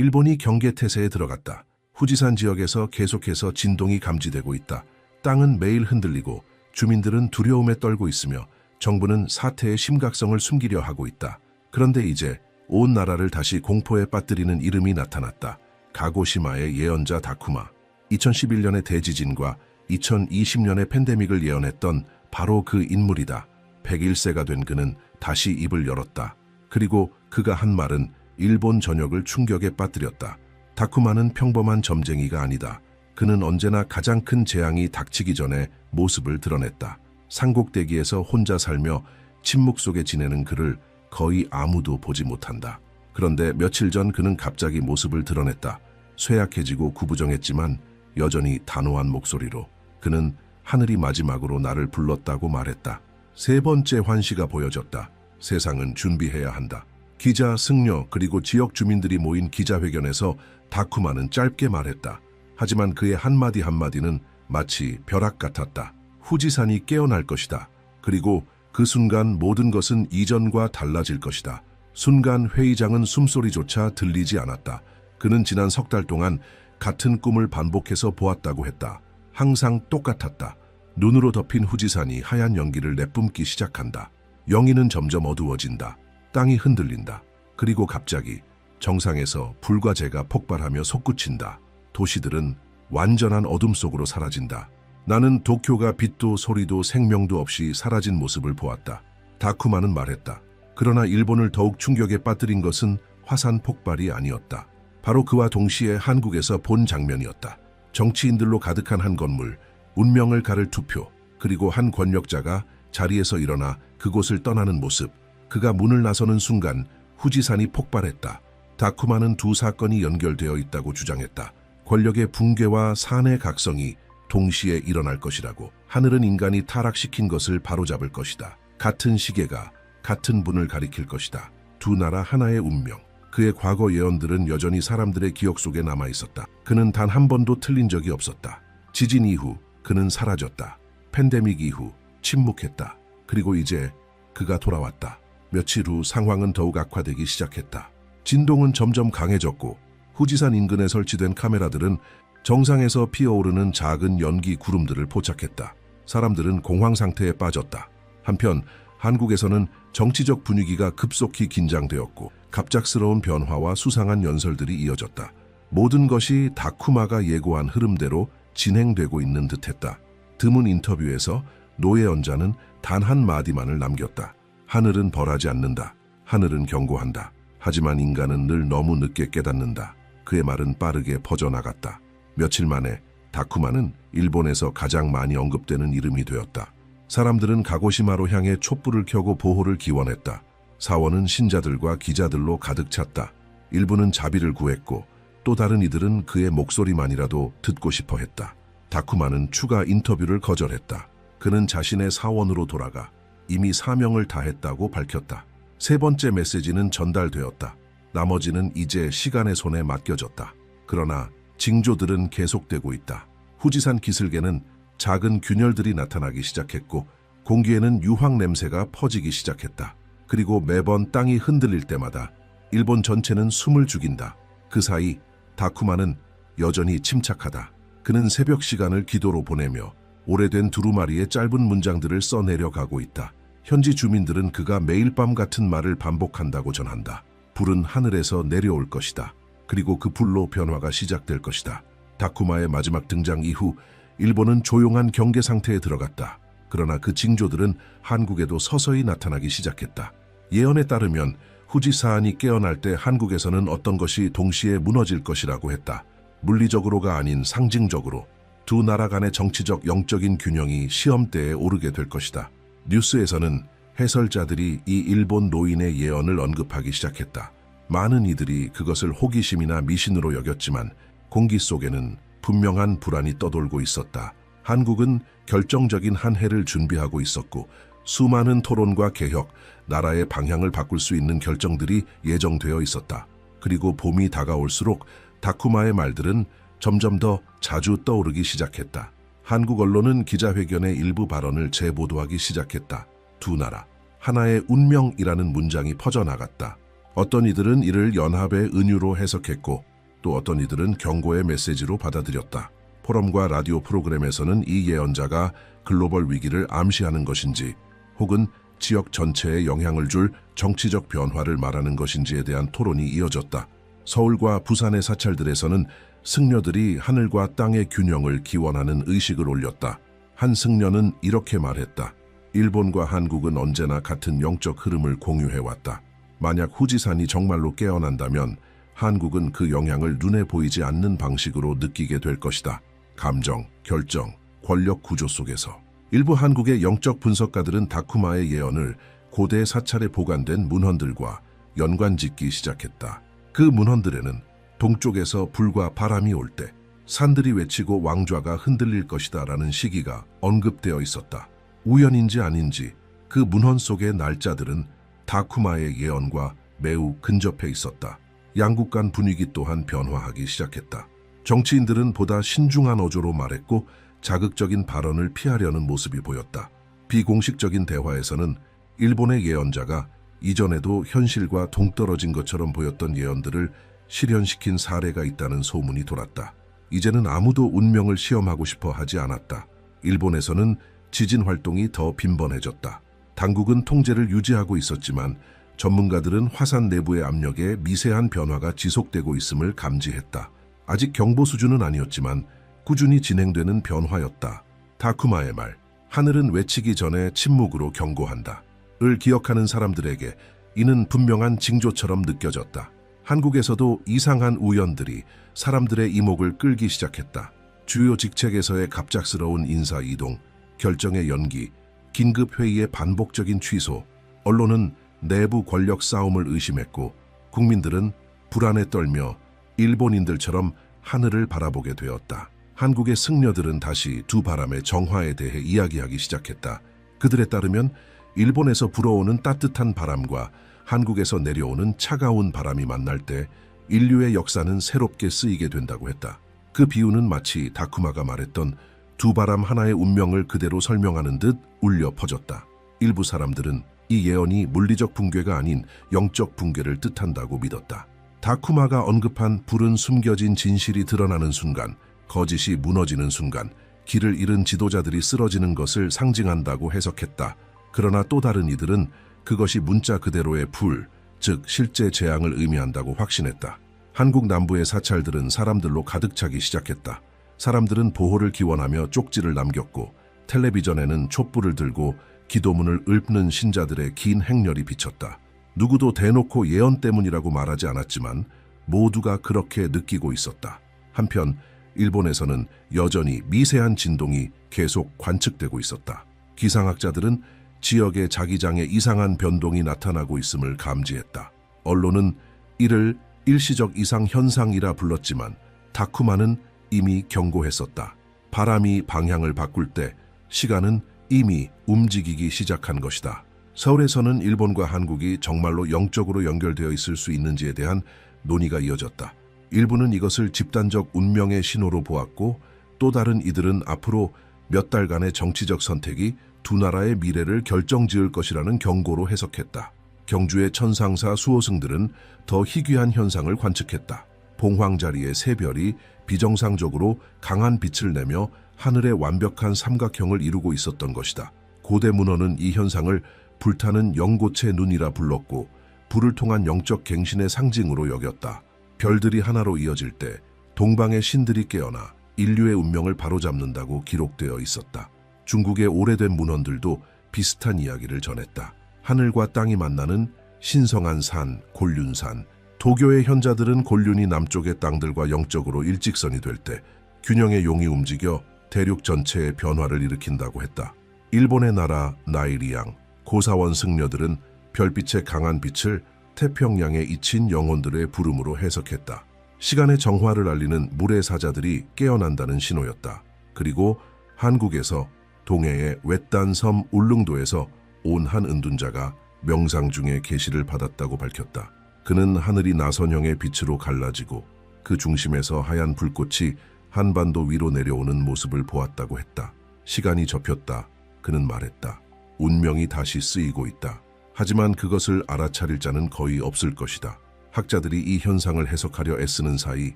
일본이 경계태세에 들어갔다. 후지산 지역에서 계속해서 진동이 감지되고 있다. 땅은 매일 흔들리고 주민들은 두려움에 떨고 있으며 정부는 사태의 심각성을 숨기려 하고 있다. 그런데 이제 온 나라를 다시 공포에 빠뜨리는 이름이 나타났다. 가고시마의 예언자 다쿠마. 2011년의 대지진과 2020년의 팬데믹을 예언했던 바로 그 인물이다. 101세가 된 그는 다시 입을 열었다. 그리고 그가 한 말은 일본 전역을 충격에 빠뜨렸다. 다쿠마는 평범한 점쟁이가 아니다. 그는 언제나 가장 큰 재앙이 닥치기 전에 모습을 드러냈다. 산곡대기에서 혼자 살며 침묵 속에 지내는 그를 거의 아무도 보지 못한다. 그런데 며칠 전 그는 갑자기 모습을 드러냈다. 쇠약해지고 구부정했지만 여전히 단호한 목소리로 그는 하늘이 마지막으로 나를 불렀다고 말했다. 세 번째 환시가 보여졌다. 세상은 준비해야 한다. 기자, 승려 그리고 지역 주민들이 모인 기자회견에서 다쿠마는 짧게 말했다. 하지만 그의 한마디 한마디는 마치 벼락 같았다. 후지산이 깨어날 것이다. 그리고 그 순간 모든 것은 이전과 달라질 것이다. 순간 회의장은 숨소리조차 들리지 않았다. 그는 지난 석 달 동안 같은 꿈을 반복해서 보았다고 했다. 항상 똑같았다. 눈으로 덮인 후지산이 하얀 연기를 내뿜기 시작한다. 영희는 점점 어두워진다. 땅이 흔들린다. 그리고 갑자기 정상에서 불과 재가 폭발하며 솟구친다. 도시들은 완전한 어둠 속으로 사라진다. 나는 도쿄가 빛도 소리도 생명도 없이 사라진 모습을 보았다. 다쿠마는 말했다. 그러나 일본을 더욱 충격에 빠뜨린 것은 화산 폭발이 아니었다. 바로 그와 동시에 한국에서 본 장면이었다. 정치인들로 가득한 한 건물, 운명을 가를 투표, 그리고 한 권력자가 자리에서 일어나 그곳을 떠나는 모습. 그가 문을 나서는 순간 후지산이 폭발했다. 다쿠마는 두 사건이 연결되어 있다고 주장했다. 권력의 붕괴와 산의 각성이 동시에 일어날 것이라고. 하늘은 인간이 타락시킨 것을 바로잡을 것이다. 같은 시계가 같은 분을 가리킬 것이다. 두 나라 하나의 운명. 그의 과거 예언들은 여전히 사람들의 기억 속에 남아있었다. 그는 단 한 번도 틀린 적이 없었다. 지진 이후 그는 사라졌다. 팬데믹 이후 침묵했다. 그리고 이제 그가 돌아왔다. 며칠 후 상황은 더욱 악화되기 시작했다. 진동은 점점 강해졌고 후지산 인근에 설치된 카메라들은 정상에서 피어오르는 작은 연기 구름들을 포착했다. 사람들은 공황 상태에 빠졌다. 한편 한국에서는 정치적 분위기가 급속히 긴장되었고 갑작스러운 변화와 수상한 연설들이 이어졌다. 모든 것이 다쿠마가 예고한 흐름대로 진행되고 있는 듯했다. 드문 인터뷰에서 노예언자는 단 한 마디만을 남겼다. 하늘은 벌하지 않는다. 하늘은 경고한다. 하지만 인간은 늘 너무 늦게 깨닫는다. 그의 말은 빠르게 퍼져나갔다. 며칠 만에 다쿠마는 일본에서 가장 많이 언급되는 이름이 되었다. 사람들은 가고시마로 향해 촛불을 켜고 보호를 기원했다. 사원은 신자들과 기자들로 가득 찼다. 일부는 자비를 구했고 또 다른 이들은 그의 목소리만이라도 듣고 싶어 했다. 다쿠마는 추가 인터뷰를 거절했다. 그는 자신의 사원으로 돌아가 이미 사명을 다했다고 밝혔다. 세 번째 메시지는 전달되었다. 나머지는 이제 시간의 손에 맡겨졌다. 그러나 징조들은 계속되고 있다. 후지산 기슭에는 작은 균열들이 나타나기 시작했고 공기에는 유황 냄새가 퍼지기 시작했다. 그리고 매번 땅이 흔들릴 때마다 일본 전체는 숨을 죽인다. 그 사이 다쿠마는 여전히 침착하다. 그는 새벽 시간을 기도로 보내며 오래된 두루마리의 짧은 문장들을 써내려가고 있다. 현지 주민들은 그가 매일 밤 같은 말을 반복한다고 전한다. 불은 하늘에서 내려올 것이다. 그리고 그 불로 변화가 시작될 것이다. 다쿠마의 마지막 등장 이후 일본은 조용한 경계 상태에 들어갔다. 그러나 그 징조들은 한국에도 서서히 나타나기 시작했다. 예언에 따르면 후지산이 깨어날 때 한국에서는 어떤 것이 동시에 무너질 것이라고 했다. 물리적으로가 아닌 상징적으로 두 나라 간의 정치적 영적인 균형이 시험대에 오르게 될 것이다. 뉴스에서는 해설자들이 이 일본 노인의 예언을 언급하기 시작했다. 많은 이들이 그것을 호기심이나 미신으로 여겼지만 공기 속에는 분명한 불안이 떠돌고 있었다. 한국은 결정적인 한 해를 준비하고 있었고 수많은 토론과 개혁, 나라의 방향을 바꿀 수 있는 결정들이 예정되어 있었다. 그리고 봄이 다가올수록 다쿠마의 말들은 점점 더 자주 떠오르기 시작했다. 한국 언론은 기자회견의 일부 발언을 재보도하기 시작했다. 두 나라, 하나의 운명이라는 문장이 퍼져나갔다. 어떤 이들은 이를 연합의 은유로 해석했고 또 어떤 이들은 경고의 메시지로 받아들였다. 포럼과 라디오 프로그램에서는 이 예언자가 글로벌 위기를 암시하는 것인지 혹은 지역 전체에 영향을 줄 정치적 변화를 말하는 것인지에 대한 토론이 이어졌다. 서울과 부산의 사찰들에서는 승려들이 하늘과 땅의 균형을 기원하는 의식을 올렸다. 한 승려는 이렇게 말했다. 일본과 한국은 언제나 같은 영적 흐름을 공유해왔다. 만약 후지산이 정말로 깨어난다면 한국은 그 영향을 눈에 보이지 않는 방식으로 느끼게 될 것이다. 감정, 결정, 권력 구조 속에서. 일부 한국의 영적 분석가들은 다쿠마의 예언을 고대 사찰에 보관된 문헌들과 연관짓기 시작했다. 그 문헌들에는 동쪽에서 불과 바람이 올 때 산들이 외치고 왕좌가 흔들릴 것이다 라는 시기가 언급되어 있었다. 우연인지 아닌지 그 문헌 속의 날짜들은 다쿠마의 예언과 매우 근접해 있었다. 양국 간 분위기 또한 변화하기 시작했다. 정치인들은 보다 신중한 어조로 말했고 자극적인 발언을 피하려는 모습이 보였다. 비공식적인 대화에서는 일본의 예언자가 이전에도 현실과 동떨어진 것처럼 보였던 예언들을 실현시킨 사례가 있다는 소문이 돌았다. 이제는 아무도 운명을 시험하고 싶어 하지 않았다. 일본에서는 지진 활동이 더 빈번해졌다. 당국은 통제를 유지하고 있었지만 전문가들은 화산 내부의 압력에 미세한 변화가 지속되고 있음을 감지했다. 아직 경보 수준은 아니었지만 꾸준히 진행되는 변화였다. 다쿠마의 말, 하늘은 외치기 전에 침묵으로 경고한다. 을 기억하는 사람들에게 이는 분명한 징조처럼 느껴졌다. 한국에서도 이상한 우연들이 사람들의 이목을 끌기 시작했다. 주요 직책에서의 갑작스러운 인사 이동, 결정의 연기, 긴급 회의의 반복적인 취소, 언론은 내부 권력 싸움을 의심했고 국민들은 불안에 떨며 일본인들처럼 하늘을 바라보게 되었다. 한국의 승려들은 다시 두 바람의 정화에 대해 이야기하기 시작했다. 그들에 따르면 일본에서 불어오는 따뜻한 바람과 한국에서 내려오는 차가운 바람이 만날 때 인류의 역사는 새롭게 쓰이게 된다고 했다. 그 비유는 마치 다쿠마가 말했던 두 바람 하나의 운명을 그대로 설명하는 듯 울려 퍼졌다. 일부 사람들은 이 예언이 물리적 붕괴가 아닌 영적 붕괴를 뜻한다고 믿었다. 다쿠마가 언급한 불은 숨겨진 진실이 드러나는 순간, 거짓이 무너지는 순간, 길을 잃은 지도자들이 쓰러지는 것을 상징한다고 해석했다. 그러나 또 다른 이들은 그것이 문자 그대로의 불, 즉 실제 재앙을 의미한다고 확신했다. 한국 남부의 사찰들은 사람들로 가득 차기 시작했다. 사람들은 보호를 기원하며 쪽지를 남겼고 텔레비전에는 촛불을 들고 기도문을 읊는 신자들의 긴 행렬이 비쳤다. 누구도 대놓고 예언 때문이라고 말하지 않았지만 모두가 그렇게 느끼고 있었다. 한편 일본에서는 여전히 미세한 진동이 계속 관측되고 있었다. 기상학자들은 지역의 자기장에 이상한 변동이 나타나고 있음을 감지했다. 언론은 이를 일시적 이상 현상이라 불렀지만 다쿠마는 이미 경고했었다. 바람이 방향을 바꿀 때 시간은 이미 움직이기 시작한 것이다. 서울에서는 일본과 한국이 정말로 영적으로 연결되어 있을 수 있는지에 대한 논의가 이어졌다. 일부는 이것을 집단적 운명의 신호로 보았고 또 다른 이들은 앞으로 몇 달간의 정치적 선택이 두 나라의 미래를 결정지을 것이라는 경고로 해석했다. 경주의 천상사 수호승들은 더 희귀한 현상을 관측했다. 봉황자리의 세 별이 비정상적으로 강한 빛을 내며 하늘의 완벽한 삼각형을 이루고 있었던 것이다. 고대 문헌은 이 현상을 불타는 연고체 눈이라 불렀고 불을 통한 영적 갱신의 상징으로 여겼다. 별들이 하나로 이어질 때 동방의 신들이 깨어나 인류의 운명을 바로잡는다고 기록되어 있었다. 중국의 오래된 문헌들도 비슷한 이야기를 전했다. 하늘과 땅이 만나는 신성한 산, 곤륜산. 도교의 현자들은 곤륜이 남쪽의 땅들과 영적으로 일직선이 될 때 균형의 용이 움직여 대륙 전체의 변화를 일으킨다고 했다. 일본의 나라 나이리양, 고사원 승려들은 별빛의 강한 빛을 태평양에 잊힌 영혼들의 부름으로 해석했다. 시간의 정화를 알리는 물의 사자들이 깨어난다는 신호였다. 그리고 한국에서 동해의 외딴 섬 울릉도에서 온 한 은둔자가 명상 중에 계시를 받았다고 밝혔다. 그는 하늘이 나선형의 빛으로 갈라지고 그 중심에서 하얀 불꽃이 한반도 위로 내려오는 모습을 보았다고 했다. 시간이 접혔다. 그는 말했다. 운명이 다시 쓰이고 있다. 하지만 그것을 알아차릴 자는 거의 없을 것이다. 학자들이 이 현상을 해석하려 애쓰는 사이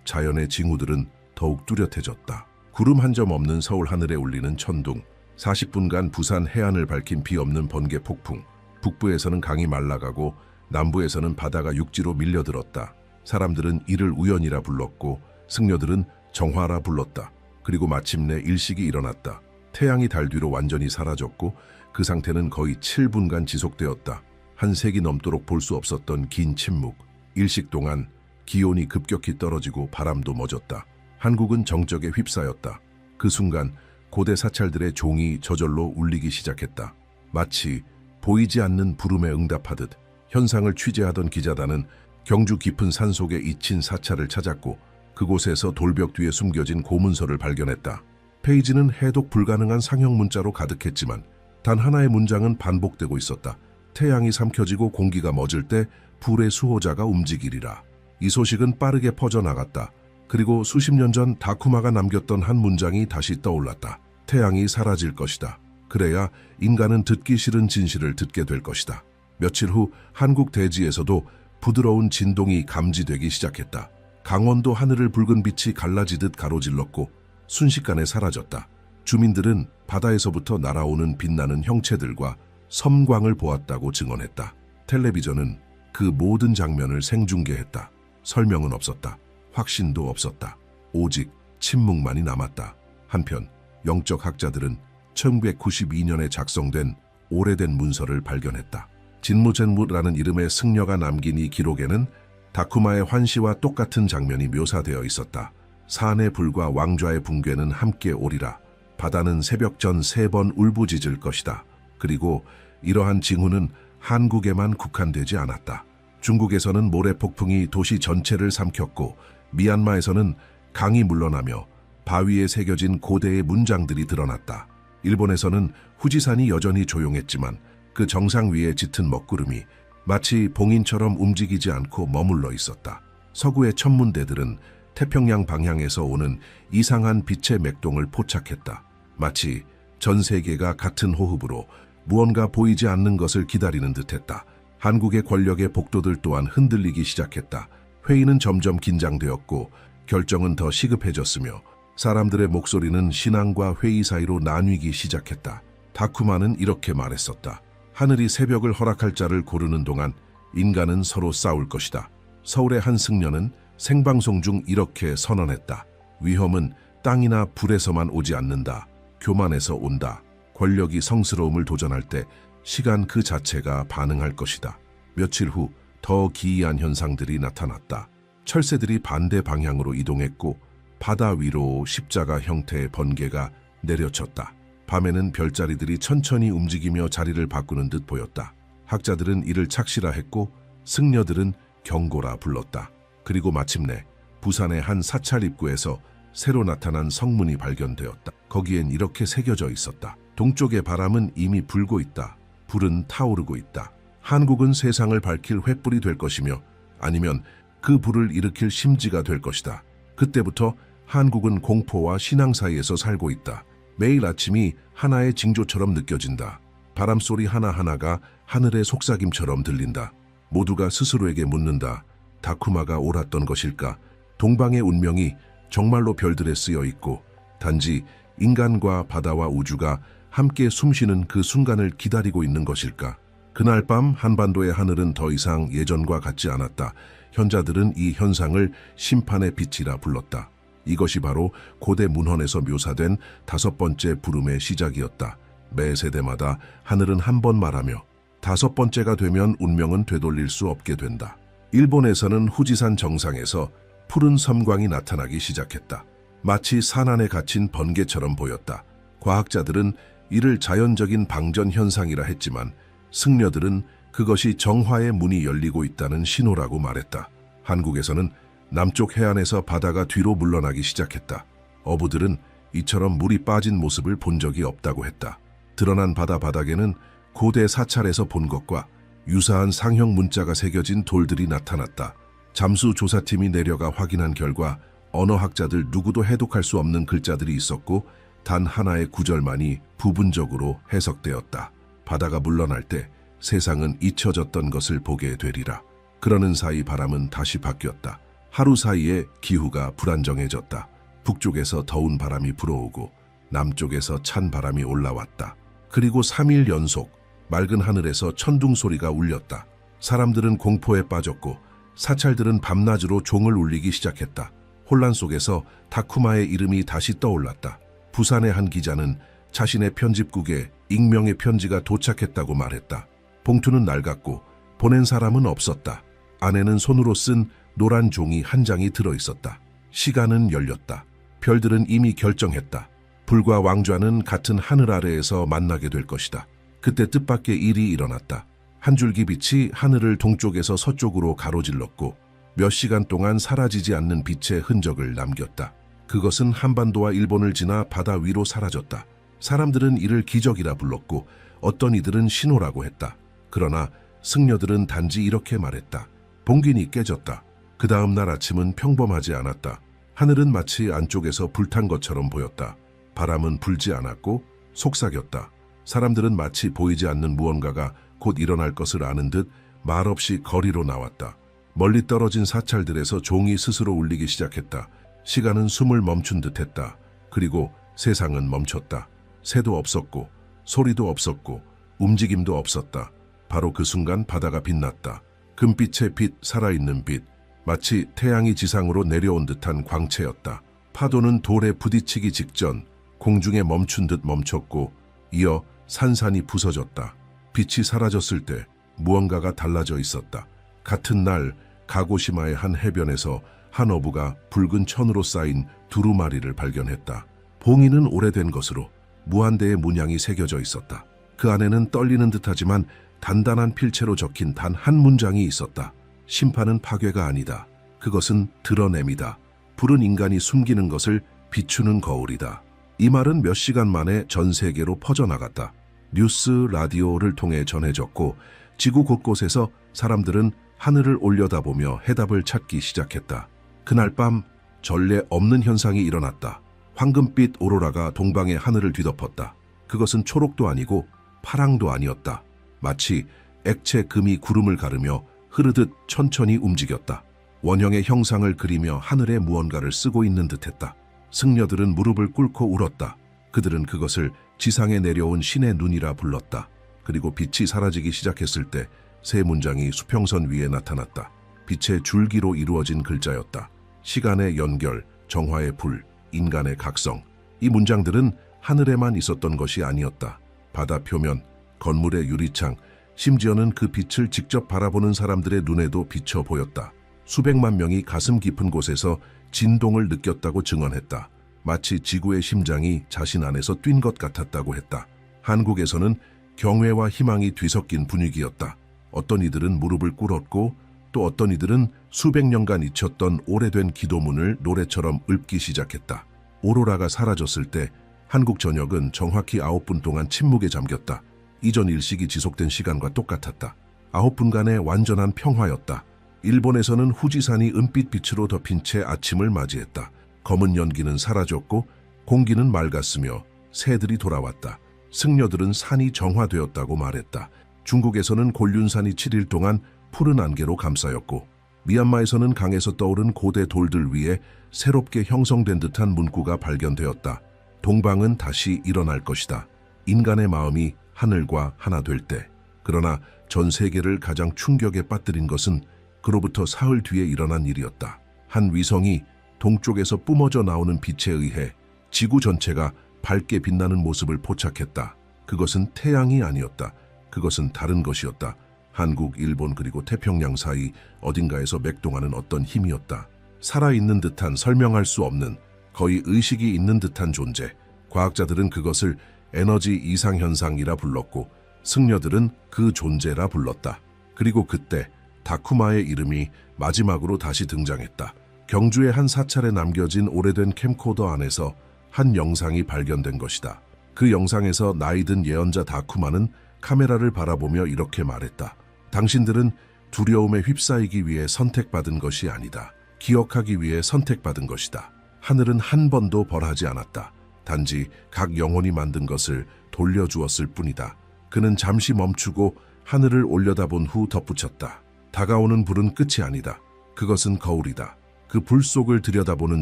자연의 징후들은 더욱 뚜렷해졌다. 구름 한 점 없는 서울 하늘에 울리는 천둥, 40분간 부산 해안을 밝힌 비 없는 번개 폭풍, 북부에서는 강이 말라가고 남부에서는 바다가 육지로 밀려들었다. 사람들은 이를 우연이라 불렀고 승려들은 정화라 불렀다. 그리고 마침내 일식이 일어났다. 태양이 달 뒤로 완전히 사라졌고 그 상태는 거의 7분간 지속되었다. 한 세기 넘도록 볼 수 없었던 긴 침묵. 일식 동안 기온이 급격히 떨어지고 바람도 멎었다. 한국은 정적에 휩싸였다. 그 순간 고대 사찰들의 종이 저절로 울리기 시작했다. 마치 보이지 않는 부름에 응답하듯 현상을 취재하던 기자단은 경주 깊은 산속에 잊힌 사찰을 찾았고 그곳에서 돌벽 뒤에 숨겨진 고문서를 발견했다. 페이지는 해독 불가능한 상형 문자로 가득했지만 단 하나의 문장은 반복되고 있었다. 태양이 삼켜지고 공기가 멎을 때 불의 수호자가 움직이리라. 이 소식은 빠르게 퍼져나갔다. 그리고 수십 년 전 다쿠마가 남겼던 한 문장이 다시 떠올랐다. 태양이 사라질 것이다. 그래야 인간은 듣기 싫은 진실을 듣게 될 것이다. 며칠 후 한국 대지에서도 부드러운 진동이 감지되기 시작했다. 강원도 하늘을 붉은 빛이 갈라지듯 가로질렀고 순식간에 사라졌다. 주민들은 바다에서부터 날아오는 빛나는 형체들과 섬광을 보았다고 증언했다. 텔레비전은 그 모든 장면을 생중계했다. 설명은 없었다. 확신도 없었다. 오직 침묵만이 남았다. 한편 영적 학자들은 1992년에 작성된 오래된 문서를 발견했다. 진무젠무라는 이름의 승려가 남긴 이 기록에는 다쿠마의 환시와 똑같은 장면이 묘사되어 있었다. 산의 불과 왕좌의 붕괴는 함께 오리라. 바다는 새벽 전 3번 울부짖을 것이다. 그리고 이러한 징후는 한국에만 국한되지 않았다. 중국에서는 모래 폭풍이 도시 전체를 삼켰고 미얀마에서는 강이 물러나며 바위에 새겨진 고대의 문장들이 드러났다. 일본에서는 후지산이 여전히 조용했지만 그 정상 위에 짙은 먹구름이 마치 봉인처럼 움직이지 않고 머물러 있었다. 서구의 천문대들은 태평양 방향에서 오는 이상한 빛의 맥동을 포착했다. 마치 전 세계가 같은 호흡으로 무언가 보이지 않는 것을 기다리는 듯했다. 한국의 권력의 복도들 또한 흔들리기 시작했다. 회의는 점점 긴장되었고 결정은 더 시급해졌으며 사람들의 목소리는 신앙과 회의 사이로 나뉘기 시작했다. 다쿠마는 이렇게 말했었다. 하늘이 새벽을 허락할 자를 고르는 동안 인간은 서로 싸울 것이다. 서울의 한 승려는 생방송 중 이렇게 선언했다. 위험은 땅이나 불에서만 오지 않는다. 교만에서 온다. 권력이 성스러움을 도전할 때 시간 그 자체가 반응할 것이다. 며칠 후 더 기이한 현상들이 나타났다. 철새들이 반대 방향으로 이동했고 바다 위로 십자가 형태의 번개가 내려쳤다. 밤에는 별자리들이 천천히 움직이며 자리를 바꾸는 듯 보였다. 학자들은 이를 착시라 했고 승려들은 경고라 불렀다. 그리고 마침내 부산의 한 사찰 입구에서 새로 나타난 성문이 발견되었다. 거기엔 이렇게 새겨져 있었다. 동쪽의 바람은 이미 불고 있다. 불은 타오르고 있다. 한국은 세상을 밝힐 횃불이 될 것이며 아니면 그 불을 일으킬 심지가 될 것이다. 그때부터 한국은 공포와 신앙 사이에서 살고 있다. 매일 아침이 하나의 징조처럼 느껴진다. 바람소리 하나하나가 하늘의 속삭임처럼 들린다. 모두가 스스로에게 묻는다. 다쿠마가 옳았던 것일까? 동방의 운명이 정말로 별들에 쓰여 있고 단지 인간과 바다와 우주가 함께 숨쉬는 그 순간을 기다리고 있는 것일까? 그날 밤 한반도의 하늘은 더 이상 예전과 같지 않았다. 현자들은 이 현상을 심판의 빛이라 불렀다. 이것이 바로 고대 문헌에서 묘사된 5번째 부름의 시작이었다. 매 세대마다 하늘은 한 번 말하며 5번째가 되면 운명은 되돌릴 수 없게 된다. 일본에서는 후지산 정상에서 푸른 섬광이 나타나기 시작했다. 마치 산 안에 갇힌 번개처럼 보였다. 과학자들은 이를 자연적인 방전 현상이라 했지만 승려들은 그것이 정화의 문이 열리고 있다는 신호라고 말했다. 한국에서는 남쪽 해안에서 바다가 뒤로 물러나기 시작했다. 어부들은 이처럼 물이 빠진 모습을 본 적이 없다고 했다. 드러난 바다 바닥에는 고대 사찰에서 본 것과 유사한 상형 문자가 새겨진 돌들이 나타났다. 잠수 조사팀이 내려가 확인한 결과 언어학자들 누구도 해독할 수 없는 글자들이 있었고 단 하나의 구절만이 부분적으로 해석되었다. 바다가 물러날 때 세상은 잊혀졌던 것을 보게 되리라. 그러는 사이 바람은 다시 바뀌었다. 하루 사이에 기후가 불안정해졌다. 북쪽에서 더운 바람이 불어오고 남쪽에서 찬 바람이 올라왔다. 그리고 3일 연속 맑은 하늘에서 천둥 소리가 울렸다. 사람들은 공포에 빠졌고 사찰들은 밤낮으로 종을 울리기 시작했다. 혼란 속에서 다쿠마의 이름이 다시 떠올랐다. 부산의 한 기자는 자신의 편집국에 익명의 편지가 도착했다고 말했다. 봉투는 낡았고 보낸 사람은 없었다. 안에는 손으로 쓴 노란 종이 한 장이 들어있었다. 시간은 열렸다. 별들은 이미 결정했다. 불과 왕좌는 같은 하늘 아래에서 만나게 될 것이다. 그때 뜻밖의 일이 일어났다. 한 줄기 빛이 하늘을 동쪽에서 서쪽으로 가로질렀고 몇 시간 동안 사라지지 않는 빛의 흔적을 남겼다. 그것은 한반도와 일본을 지나 바다 위로 사라졌다. 사람들은 이를 기적이라 불렀고 어떤 이들은 신호라고 했다. 그러나 승려들은 단지 이렇게 말했다. 봉균이 깨졌다. 그 다음 날 아침은 평범하지 않았다. 하늘은 마치 안쪽에서 불탄 것처럼 보였다. 바람은 불지 않았고 속삭였다. 사람들은 마치 보이지 않는 무언가가 곧 일어날 것을 아는 듯 말없이 거리로 나왔다. 멀리 떨어진 사찰들에서 종이 스스로 울리기 시작했다. 시간은 숨을 멈춘 듯했다. 그리고 세상은 멈췄다. 새도 없었고 소리도 없었고 움직임도 없었다. 바로 그 순간 바다가 빛났다. 금빛의 빛, 살아있는 빛, 마치 태양이 지상으로 내려온 듯한 광채였다. 파도는 돌에 부딪히기 직전 공중에 멈춘 듯 멈췄고 이어 산산이 부서졌다. 빛이 사라졌을 때 무언가가 달라져 있었다. 같은 날 가고시마의 한 해변에서 한 어부가 붉은 천으로 쌓인 두루마리를 발견했다. 봉인은 오래된 것으로 무한대의 문양이 새겨져 있었다. 그 안에는 떨리는 듯하지만 단단한 필체로 적힌 단 한 문장이 있었다. 심판은 파괴가 아니다. 그것은 드러냄이다. 불은 인간이 숨기는 것을 비추는 거울이다. 이 말은 몇 시간 만에 전 세계로 퍼져나갔다. 뉴스, 라디오를 통해 전해졌고 지구 곳곳에서 사람들은 하늘을 올려다보며 해답을 찾기 시작했다. 그날 밤 전례 없는 현상이 일어났다. 황금빛 오로라가 동방의 하늘을 뒤덮었다. 그것은 초록도 아니고 파랑도 아니었다. 마치 액체 금이 구름을 가르며 흐르듯 천천히 움직였다. 원형의 형상을 그리며 하늘에 무언가를 쓰고 있는 듯했다. 승려들은 무릎을 꿇고 울었다. 그들은 그것을 지상에 내려온 신의 눈이라 불렀다. 그리고 빛이 사라지기 시작했을 때 세 문장이 수평선 위에 나타났다. 빛의 줄기로 이루어진 글자였다. 시간의 연결, 정화의 불, 인간의 각성. 이 문장들은 하늘에만 있었던 것이 아니었다. 바다 표면, 건물의 유리창, 심지어는 그 빛을 직접 바라보는 사람들의 눈에도 비쳐 보였다. 수백만 명이 가슴 깊은 곳에서 진동을 느꼈다고 증언했다. 마치 지구의 심장이 자신 안에서 뛴 것 같았다고 했다. 한국에서는 경외와 희망이 뒤섞인 분위기였다. 어떤 이들은 무릎을 꿇었고 또 어떤 이들은 수백 년간 잊혔던 오래된 기도문을 노래처럼 읊기 시작했다. 오로라가 사라졌을 때 한국 전역은 정확히 9분 동안 침묵에 잠겼다. 이전 일식이 지속된 시간과 똑같았다. 9분간의 완전한 평화였다. 일본에서는 후지산이 은빛 빛으로 덮인 채 아침을 맞이했다. 검은 연기는 사라졌고 공기는 맑았으며 새들이 돌아왔다. 승려들은 산이 정화되었다고 말했다. 중국에서는 곤륜산이 7일 동안 푸른 안개로 감싸였고 미얀마에서는 강에서 떠오른 고대 돌들 위에 새롭게 형성된 듯한 문구가 발견되었다. 동방은 다시 일어날 것이다. 인간의 마음이 하늘과 하나 될 때. 그러나 전 세계를 가장 충격에 빠뜨린 것은 그로부터 사흘 뒤에 일어난 일이었다. 한 위성이 동쪽에서 뿜어져 나오는 빛에 의해 지구 전체가 밝게 빛나는 모습을 포착했다. 그것은 태양이 아니었다. 그것은 다른 것이었다. 한국, 일본 그리고 태평양 사이 어딘가에서 맥동하는 어떤 힘이었다. 살아있는 듯한 설명할 수 없는 거의 의식이 있는 듯한 존재. 과학자들은 그것을 에너지 이상현상이라 불렀고 승려들은 그 존재라 불렀다. 그리고 그때 다쿠마의 이름이 마지막으로 다시 등장했다. 경주의 한 사찰에 남겨진 오래된 캠코더 안에서 한 영상이 발견된 것이다. 그 영상에서 나이든 예언자 다쿠마는 카메라를 바라보며 이렇게 말했다. 당신들은 두려움에 휩싸이기 위해 선택받은 것이 아니다. 기억하기 위해 선택받은 것이다. 하늘은 한 번도 벌하지 않았다. 단지 각 영혼이 만든 것을 돌려주었을 뿐이다. 그는 잠시 멈추고 하늘을 올려다본 후 덧붙였다. 다가오는 불은 끝이 아니다. 그것은 거울이다. 그 불 속을 들여다보는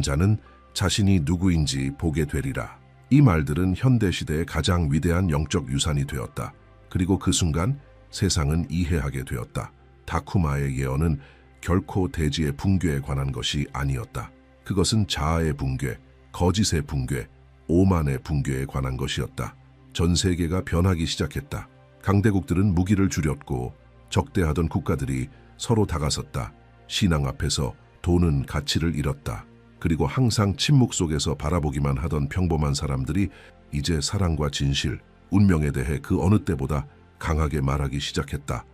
자는 자신이 누구인지 보게 되리라. 이 말들은 현대시대의 가장 위대한 영적 유산이 되었다. 그리고 그 순간 세상은 이해하게 되었다. 다쿠마의 예언은 결코 대지의 붕괴에 관한 것이 아니었다. 그것은 자아의 붕괴, 거짓의 붕괴, 오만의 붕괴에 관한 것이었다. 전 세계가 변하기 시작했다. 강대국들은 무기를 줄였고 적대하던 국가들이 서로 다가섰다. 신앙 앞에서 돈은 가치를 잃었다. 그리고 항상 침묵 속에서 바라보기만 하던 평범한 사람들이 이제 사랑과 진실, 운명에 대해 그 어느 때보다 강하게 말하기 시작했다.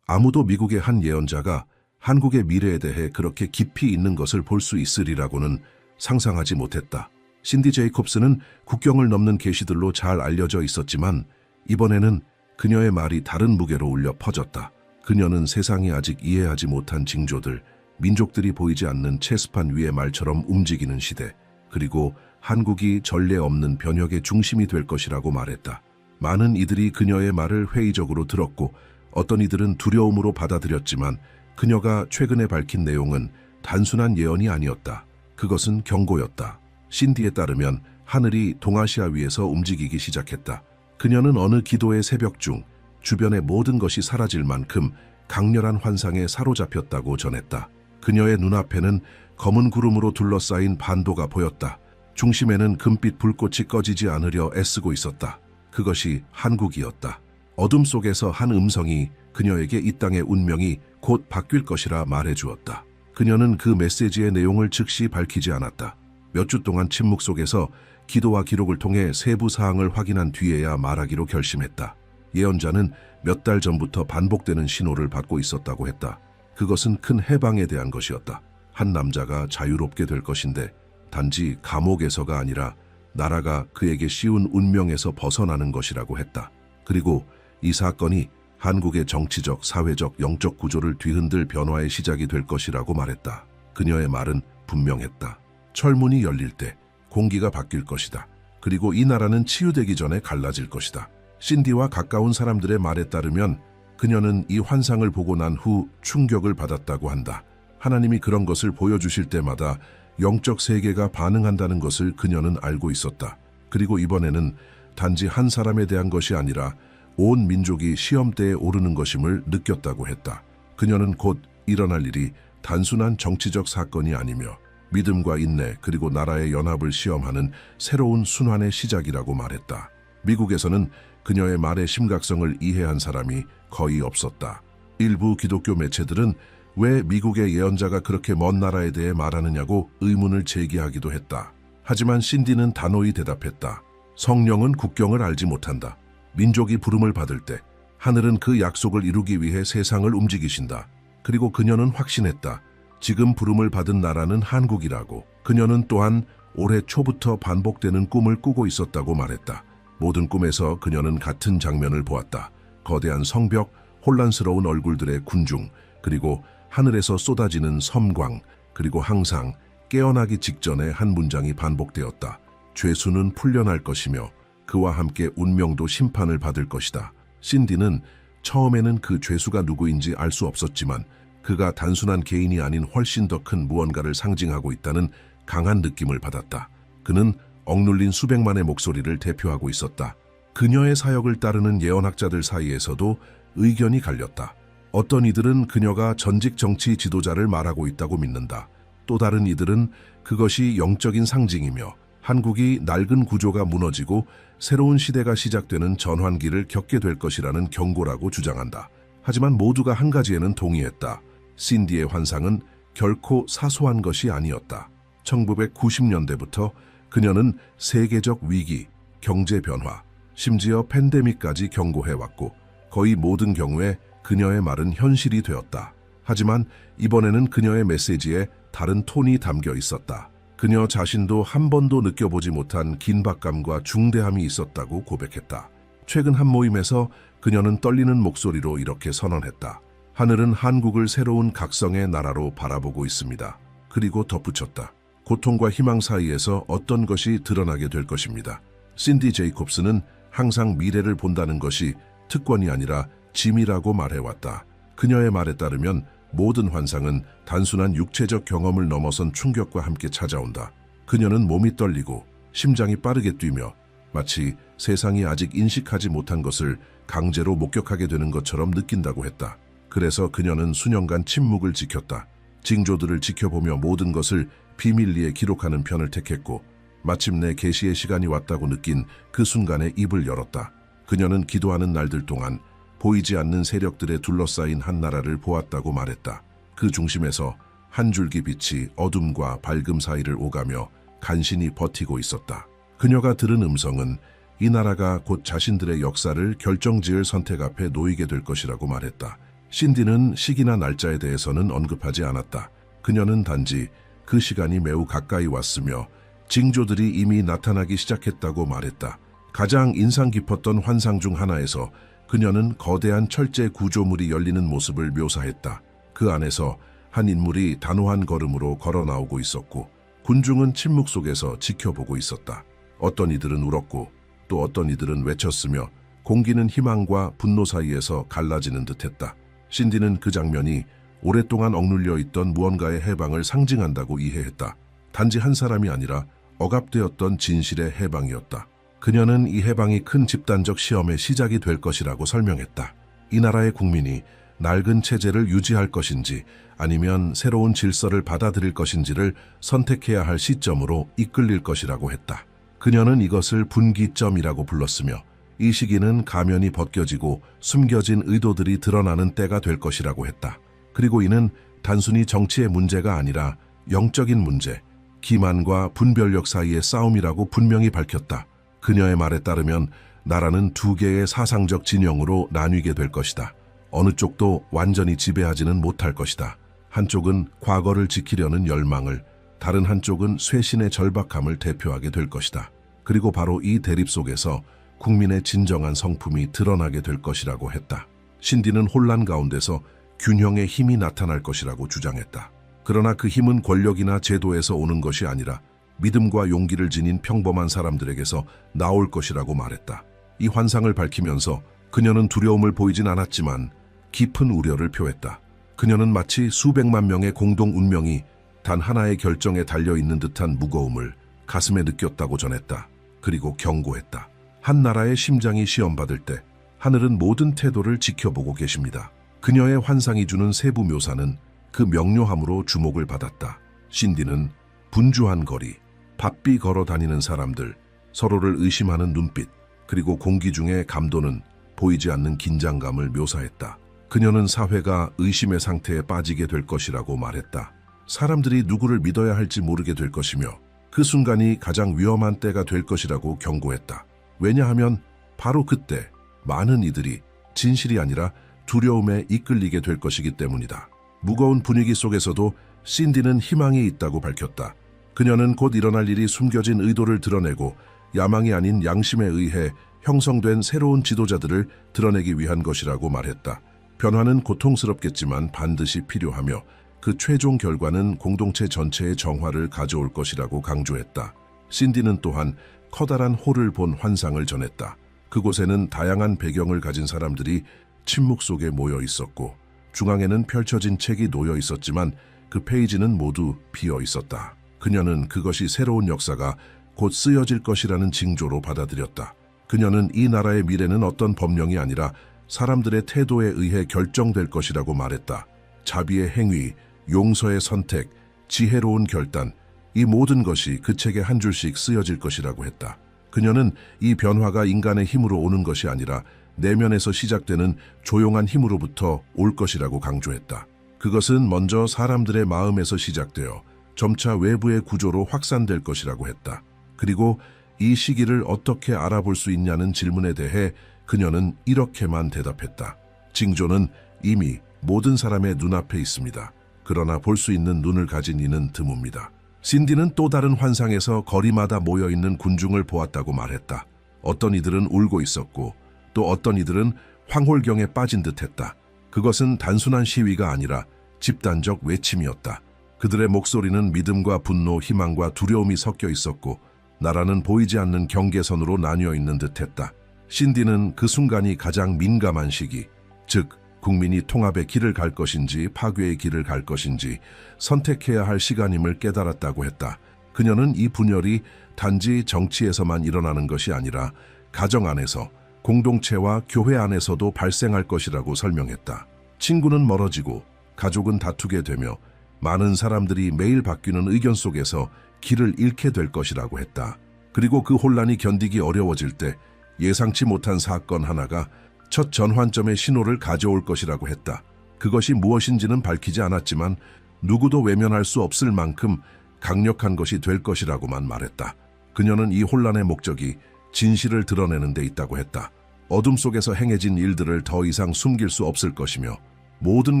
아무도 미국의 한 예언자가 한국의 미래에 대해 그렇게 깊이 있는 것을 볼 수 있으리라고는 상상하지 못했다. 신디 제이콥스는 국경을 넘는 계시들로 잘 알려져 있었지만 이번에는 그녀의 말이 다른 무게로 울려 퍼졌다. 그녀는 세상이 아직 이해하지 못한 징조들, 민족들이 보이지 않는 체스판 위의 말처럼 움직이는 시대, 그리고 한국이 전례 없는 변혁의 중심이 될 것이라고 말했다. 많은 이들이 그녀의 말을 회의적으로 들었고 어떤 이들은 두려움으로 받아들였지만 그녀가 최근에 밝힌 내용은 단순한 예언이 아니었다. 그것은 경고였다. 신디에 따르면 하늘이 동아시아 위에서 움직이기 시작했다. 그녀는 어느 기도의 새벽 중 주변의 모든 것이 사라질 만큼 강렬한 환상에 사로잡혔다고 전했다. 그녀의 눈앞에는 검은 구름으로 둘러싸인 반도가 보였다. 중심에는 금빛 불꽃이 꺼지지 않으려 애쓰고 있었다. 그것이 한국이었다. 어둠 속에서 한 음성이 그녀에게 이 땅의 운명이 곧 바뀔 것이라 말해주었다. 그녀는 그 메시지의 내용을 즉시 밝히지 않았다. 몇 주 동안 침묵 속에서 기도와 기록을 통해 세부 사항을 확인한 뒤에야 말하기로 결심했다. 예언자는 몇 달 전부터 반복되는 신호를 받고 있었다고 했다. 그것은 큰 해방에 대한 것이었다. 한 남자가 자유롭게 될 것인데 단지 감옥에서가 아니라 나라가 그에게 씌운 운명에서 벗어나는 것이라고 했다. 그리고 이 사건이 한국의 정치적, 사회적, 영적 구조를 뒤흔들 변화의 시작이 될 것이라고 말했다. 그녀의 말은 분명했다. 철문이 열릴 때 공기가 바뀔 것이다. 그리고 이 나라는 치유되기 전에 갈라질 것이다. 신디와 가까운 사람들의 말에 따르면 그녀는 이 환상을 보고 난 후 충격을 받았다고 한다. 하나님이 그런 것을 보여주실 때마다 영적 세계가 반응한다는 것을 그녀는 알고 있었다. 그리고 이번에는 단지 한 사람에 대한 것이 아니라 온 민족이 시험대에 오르는 것임을 느꼈다고 했다. 그녀는 곧 일어날 일이 단순한 정치적 사건이 아니며 믿음과 인내 그리고 나라의 연합을 시험하는 새로운 순환의 시작이라고 말했다. 미국에서는 그녀의 말의 심각성을 이해한 사람이 거의 없었다. 일부 기독교 매체들은 왜 미국의 예언자가 그렇게 먼 나라에 대해 말하느냐고 의문을 제기하기도 했다. 하지만 신디는 단호히 대답했다. 성령은 국경을 알지 못한다. 민족이 부름을 받을 때 하늘은 그 약속을 이루기 위해 세상을 움직이신다. 그리고 그녀는 확신했다. 지금 부름을 받은 나라는 한국이라고. 그녀는 또한 올해 초부터 반복되는 꿈을 꾸고 있었다고 말했다. 모든 꿈에서 그녀는 같은 장면을 보았다. 거대한 성벽, 혼란스러운 얼굴들의 군중, 그리고 하늘에서 쏟아지는 섬광, 그리고 항상 깨어나기 직전에 한 문장이 반복되었다. 죄수는 풀려날 것이며 그와 함께 운명도 심판을 받을 것이다. 신디는 처음에는 그 죄수가 누구인지 알 수 없었지만 그가 단순한 개인이 아닌 훨씬 더 큰 무언가를 상징하고 있다는 강한 느낌을 받았다. 그는 억눌린 수백만의 목소리를 대표하고 있었다. 그녀의 사역을 따르는 예언학자들 사이에서도 의견이 갈렸다. 어떤 이들은 그녀가 전직 정치 지도자를 말하고 있다고 믿는다. 또 다른 이들은 그것이 영적인 상징이며 한국이 낡은 구조가 무너지고 새로운 시대가 시작되는 전환기를 겪게 될 것이라는 경고라고 주장한다. 하지만 모두가 한 가지에는 동의했다. 신디의 환상은 결코 사소한 것이 아니었다. 1990년대부터 그녀는 세계적 위기, 경제 변화, 심지어 팬데믹까지 경고해왔고 거의 모든 경우에 그녀의 말은 현실이 되었다. 하지만 이번에는 그녀의 메시지에 다른 톤이 담겨 있었다. 그녀 자신도 한 번도 느껴보지 못한 긴박감과 중대함이 있었다고 고백했다. 최근 한 모임에서 그녀는 떨리는 목소리로 이렇게 선언했다. 하늘은 한국을 새로운 각성의 나라로 바라보고 있습니다. 그리고 덧붙였다. 고통과 희망 사이에서 어떤 것이 드러나게 될 것입니다. 신디 제이콥스는 항상 미래를 본다는 것이 특권이 아니라 짐이라고 말해왔다. 그녀의 말에 따르면 모든 환상은 단순한 육체적 경험을 넘어선 충격과 함께 찾아온다. 그녀는 몸이 떨리고 심장이 빠르게 뛰며 마치 세상이 아직 인식하지 못한 것을 강제로 목격하게 되는 것처럼 느낀다고 했다. 그래서 그녀는 수년간 침묵을 지켰다. 징조들을 지켜보며 모든 것을 비밀리에 기록하는 편을 택했고 마침내 계시의 시간이 왔다고 느낀 그 순간에 입을 열었다. 그녀는 기도하는 날들 동안 보이지 않는 세력들에 둘러싸인 한 나라를 보았다고 말했다. 그 중심에서 한 줄기 빛이 어둠과 밝음 사이를 오가며 간신히 버티고 있었다. 그녀가 들은 음성은 이 나라가 곧 자신들의 역사를 결정지을 선택 앞에 놓이게 될 것이라고 말했다. 신디는 시기나 날짜에 대해서는 언급하지 않았다. 그녀는 단지 그 시간이 매우 가까이 왔으며 징조들이 이미 나타나기 시작했다고 말했다. 가장 인상 깊었던 환상 중 하나에서 그녀는 거대한 철제 구조물이 열리는 모습을 묘사했다. 그 안에서 한 인물이 단호한 걸음으로 걸어 나오고 있었고 군중은 침묵 속에서 지켜보고 있었다. 어떤 이들은 울었고 또 어떤 이들은 외쳤으며 공기는 희망과 분노 사이에서 갈라지는 듯했다. 신디는 그 장면이 오랫동안 억눌려 있던 무언가의 해방을 상징한다고 이해했다. 단지 한 사람이 아니라 억압되었던 진실의 해방이었다. 그녀는 이 해방이 큰 집단적 시험의 시작이 될 것이라고 설명했다. 이 나라의 국민이 낡은 체제를 유지할 것인지 아니면 새로운 질서를 받아들일 것인지를 선택해야 할 시점으로 이끌릴 것이라고 했다. 그녀는 이것을 분기점이라고 불렀으며 이 시기는 가면이 벗겨지고 숨겨진 의도들이 드러나는 때가 될 것이라고 했다. 그리고 이는 단순히 정치의 문제가 아니라 영적인 문제, 기만과 분별력 사이의 싸움이라고 분명히 밝혔다. 그녀의 말에 따르면 나라는 두 개의 사상적 진영으로 나뉘게 될 것이다. 어느 쪽도 완전히 지배하지는 못할 것이다. 한쪽은 과거를 지키려는 열망을, 다른 한쪽은 쇄신의 절박함을 대표하게 될 것이다. 그리고 바로 이 대립 속에서 국민의 진정한 성품이 드러나게 될 것이라고 했다. 신디는 혼란 가운데서 균형의 힘이 나타날 것이라고 주장했다. 그러나 그 힘은 권력이나 제도에서 오는 것이 아니라 믿음과 용기를 지닌 평범한 사람들에게서 나올 것이라고 말했다. 이 환상을 밝히면서 그녀는 두려움을 보이진 않았지만 깊은 우려를 표했다. 그녀는 마치 수백만 명의 공동 운명이 단 하나의 결정에 달려있는 듯한 무거움을 가슴에 느꼈다고 전했다. 그리고 경고했다. 한 나라의 심장이 시험받을 때 하늘은 모든 태도를 지켜보고 계십니다. 그녀의 환상이 주는 세부 묘사는 그 명료함으로 주목을 받았다. 신디는 분주한 거리, 바삐 걸어 다니는 사람들, 서로를 의심하는 눈빛, 그리고 공기 중에 감도는 보이지 않는 긴장감을 묘사했다. 그녀는 사회가 의심의 상태에 빠지게 될 것이라고 말했다. 사람들이 누구를 믿어야 할지 모르게 될 것이며 그 순간이 가장 위험한 때가 될 것이라고 경고했다. 왜냐하면 바로 그때 많은 이들이 진실이 아니라 두려움에 이끌리게 될 것이기 때문이다. 무거운 분위기 속에서도 신디는 희망이 있다고 밝혔다. 그녀는 곧 일어날 일이 숨겨진 의도를 드러내고 야망이 아닌 양심에 의해 형성된 새로운 지도자들을 드러내기 위한 것이라고 말했다. 변화는 고통스럽겠지만 반드시 필요하며 그 최종 결과는 공동체 전체의 정화를 가져올 것이라고 강조했다. 신디는 또한 커다란 홀을 본 환상을 전했다. 그곳에는 다양한 배경을 가진 사람들이 침묵 속에 모여 있었고 중앙에는 펼쳐진 책이 놓여 있었지만 그 페이지는 모두 비어 있었다. 그녀는 그것이 새로운 역사가 곧 쓰여질 것이라는 징조로 받아들였다. 그녀는 이 나라의 미래는 어떤 법령이 아니라 사람들의 태도에 의해 결정될 것이라고 말했다. 자비의 행위, 용서의 선택, 지혜로운 결단, 이 모든 것이 그 책에 한 줄씩 쓰여질 것이라고 했다. 그녀는 이 변화가 인간의 힘으로 오는 것이 아니라 내면에서 시작되는 조용한 힘으로부터 올 것이라고 강조했다. 그것은 먼저 사람들의 마음에서 시작되어 점차 외부의 구조로 확산될 것이라고 했다. 그리고 이 시기를 어떻게 알아볼 수 있냐는 질문에 대해 그녀는 이렇게만 대답했다. 징조는 이미 모든 사람의 눈앞에 있습니다. 그러나 볼 수 있는 눈을 가진 이는 드뭅니다. 신디는 또 다른 환상에서 거리마다 모여있는 군중을 보았다고 말했다. 어떤 이들은 울고 있었고 또 어떤 이들은 황홀경에 빠진 듯했다. 그것은 단순한 시위가 아니라 집단적 외침이었다. 그들의 목소리는 믿음과 분노, 희망과 두려움이 섞여 있었고 나라는 보이지 않는 경계선으로 나뉘어 있는 듯했다. 신디는 그 순간이 가장 민감한 시기, 즉 국민이 통합의 길을 갈 것인지 파괴의 길을 갈 것인지 선택해야 할 시간임을 깨달았다고 했다. 그녀는 이 분열이 단지 정치에서만 일어나는 것이 아니라 가정 안에서, 공동체와 교회 안에서도 발생할 것이라고 설명했다. 친구는 멀어지고 가족은 다투게 되며 많은 사람들이 매일 바뀌는 의견 속에서 길을 잃게 될 것이라고 했다. 그리고 그 혼란이 견디기 어려워질 때 예상치 못한 사건 하나가 첫 전환점의 신호를 가져올 것이라고 했다. 그것이 무엇인지는 밝히지 않았지만 누구도 외면할 수 없을 만큼 강력한 것이 될 것이라고만 말했다. 그녀는 이 혼란의 목적이 진실을 드러내는 데 있다고 했다. 어둠 속에서 행해진 일들을 더 이상 숨길 수 없을 것이며 모든